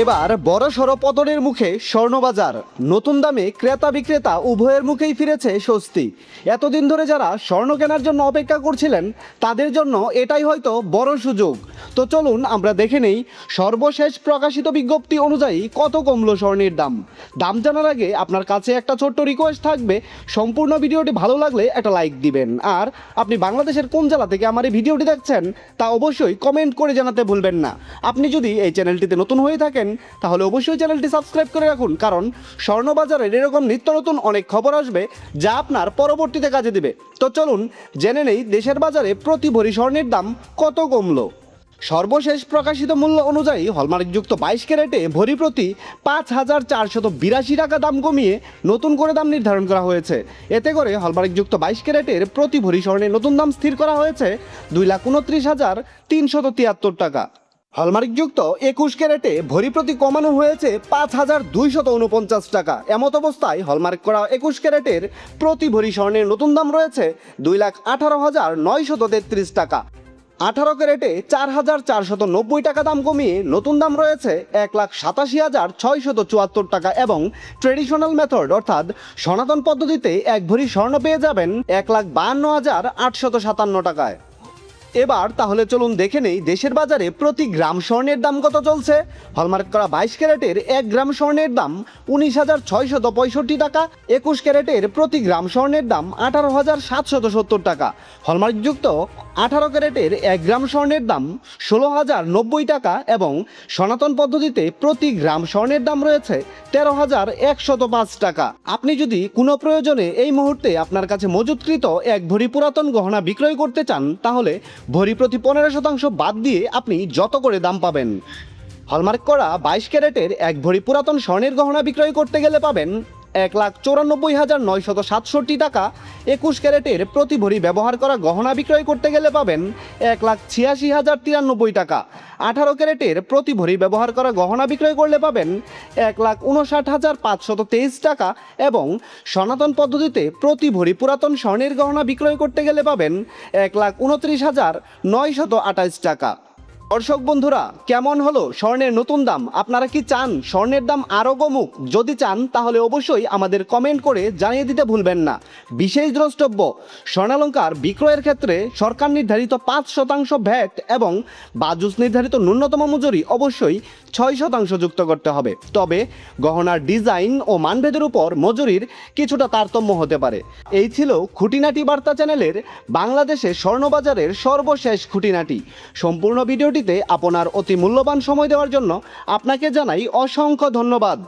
এবার বড়সড় পতনের মুখে স্বর্ণবাজার। নতুন দামে ক্রেতা বিক্রেতা উভয়ের মুখেই ফিরেছে স্বস্তি। এতদিন ধরে যারা স্বর্ণ কেনার জন্য অপেক্ষা করছিলেন তাদের জন্য এটাই হয়তো বড় সুযোগ। তো চলুন আমরা দেখে নেই সর্বশেষ প্রকাশিত বিজ্ঞপ্তি অনুযায়ী কত কমলো স্বর্ণের দাম। দাম জানার আগে আপনার কাছে একটা ছোট্ট রিকোয়েস্ট থাকবে, সম্পূর্ণ ভিডিওটি ভালো লাগলে একটা লাইক দিবেন। আর আপনি বাংলাদেশের কোন জেলা থেকে আমার এই ভিডিওটি দেখছেন তা অবশ্যই কমেন্ট করে জানাতে ভুলবেন না। আপনি যদি এই চ্যানেলটিতে নতুন হয়ে থাকেন তাহলে অবশ্যই চ্যানেলটি সাবস্ক্রাইব করে রাখুন, কারণ স্বর্ণবাজারের এরকম নিত্য নতুন অনেক খবর আসবে যা আপনার পরবর্তীতে কাজে দিবে। তো চলুন জেনে নেই দেশের বাজারে প্রতি ভরি স্বর্ণের দাম কত কমলো। সর্বশেষ প্রকাশিত মূল্য অনুযায়ী হলমার্কযুক্ত 22 ক্যারেটে ভরি প্রতি 5,482 টাকা দাম কমিয়ে নতুন করে দাম নির্ধারণ করা হয়েছে। এতে করে হলমার্কযুক্ত 22 ক্যারেটের প্রতি ভরি স্বর্ণের নতুন দাম স্থির করা হয়েছে 2,29,373 টাকা। হলমার্কযুক্ত 21 ক্যারেটে ভরি প্রতি কমানো হয়েছে 5,249 টাকা। এমত অবস্থায় হলমার্ক করা 21 ক্যারেটের প্রতি ভরি স্বর্ণের নতুন দাম রয়েছে 2,18,933 টাকা। 18 ক্যারেটে 4,490 টাকা দাম কমিয়ে নতুন দাম রয়েছে 1,87,674 টাকা এবং ট্রেডিশনাল মেথড অর্থাৎ সনাতন পদ্ধতিতে এক ভরি স্বর্ণ পেয়ে যাবেন 1,52,857 টাকায়। এবার তাহলে চলুন দেখে নেই দেশের বাজারে প্রতি গ্রাম স্বর্ণের দাম কত চলছে। হলমার্ক করা 22 ক্যারেটের 1 গ্রাম স্বর্ণের দাম 19,665 টাকা। 21 ক্যারেটের প্রতি গ্রাম স্বর্ণের দাম 18,770 টাকা। হলমার্কযুক্ত 18 ক্যারেটের 1 গ্রাম স্বর্ণের দাম 16,090 টাকা এবং সনাতন পদ্ধতিতে প্রতি গ্রাম স্বর্ণের দাম রয়েছে 13,105 টাকা। আপনি যদি কোনো প্রয়োজনে এই মুহূর্তে আপনার কাছে মজুতকৃত এক ভরি পুরাতন গহনা বিক্রয় করতে চান তাহলে ভরি প্রতি 15% বাদ দিয়ে আপনি যত করে দাম পাবেন। হলমার্ক করা 22 ক্যারেটের এক ভরি পুরাতন স্বর্ণের গহনা বিক্রয় করতে গেলে পাবেন 1,94,967 টাকা। 21 ক্যারেটের প্রতি ভরি ব্যবহার করা গহনা বিক্রয় করতে গেলে পাবেন 1,86,093 টাকা। 18 ক্যারেটের প্রতি ভরি ব্যবহার করা গহনা বিক্রয় করলে পাবেন 1,59,523 টাকা এবং সনাতন পদ্ধতিতে প্রতি ভরি পুরাতন স্বর্ণের গহনা বিক্রয় করতে গেলে পাবেন 1,29,928 টাকা। দর্শক বন্ধুরা, কেমন হলো স্বর্ণের নতুন দাম? আপনারা কি চান স্বর্ণের দাম আরও কমুক? যদি চান তাহলে অবশ্যই আমাদের কমেন্ট করে জানিয়ে দিতে ভুলবেন না। বিশেষ দ্রষ্টব্য, স্বর্ণালংকার বিক্রয়ের ক্ষেত্রে সরকার নির্ধারিত 5% ভ্যাট এবং বাজুস নির্ধারিত ন্যূনতম মজুরি অবশ্যই 6% যুক্ত করতে হবে। তবে গহনার ডিজাইন ও মানভেদের উপর মজুরির কিছুটা তারতম্য হতে পারে। এই ছিল খুঁটিনাটি বার্তা চ্যানেলের বাংলাদেশে স্বর্ণবাজারের সর্বশেষ খুঁটিনাটি। সম্পূর্ণ ভিডিওটিতে আপনার অতি মূল্যবান সময় দেওয়ার জন্য আপনাকে জানাই অসংখ্য ধন্যবাদ।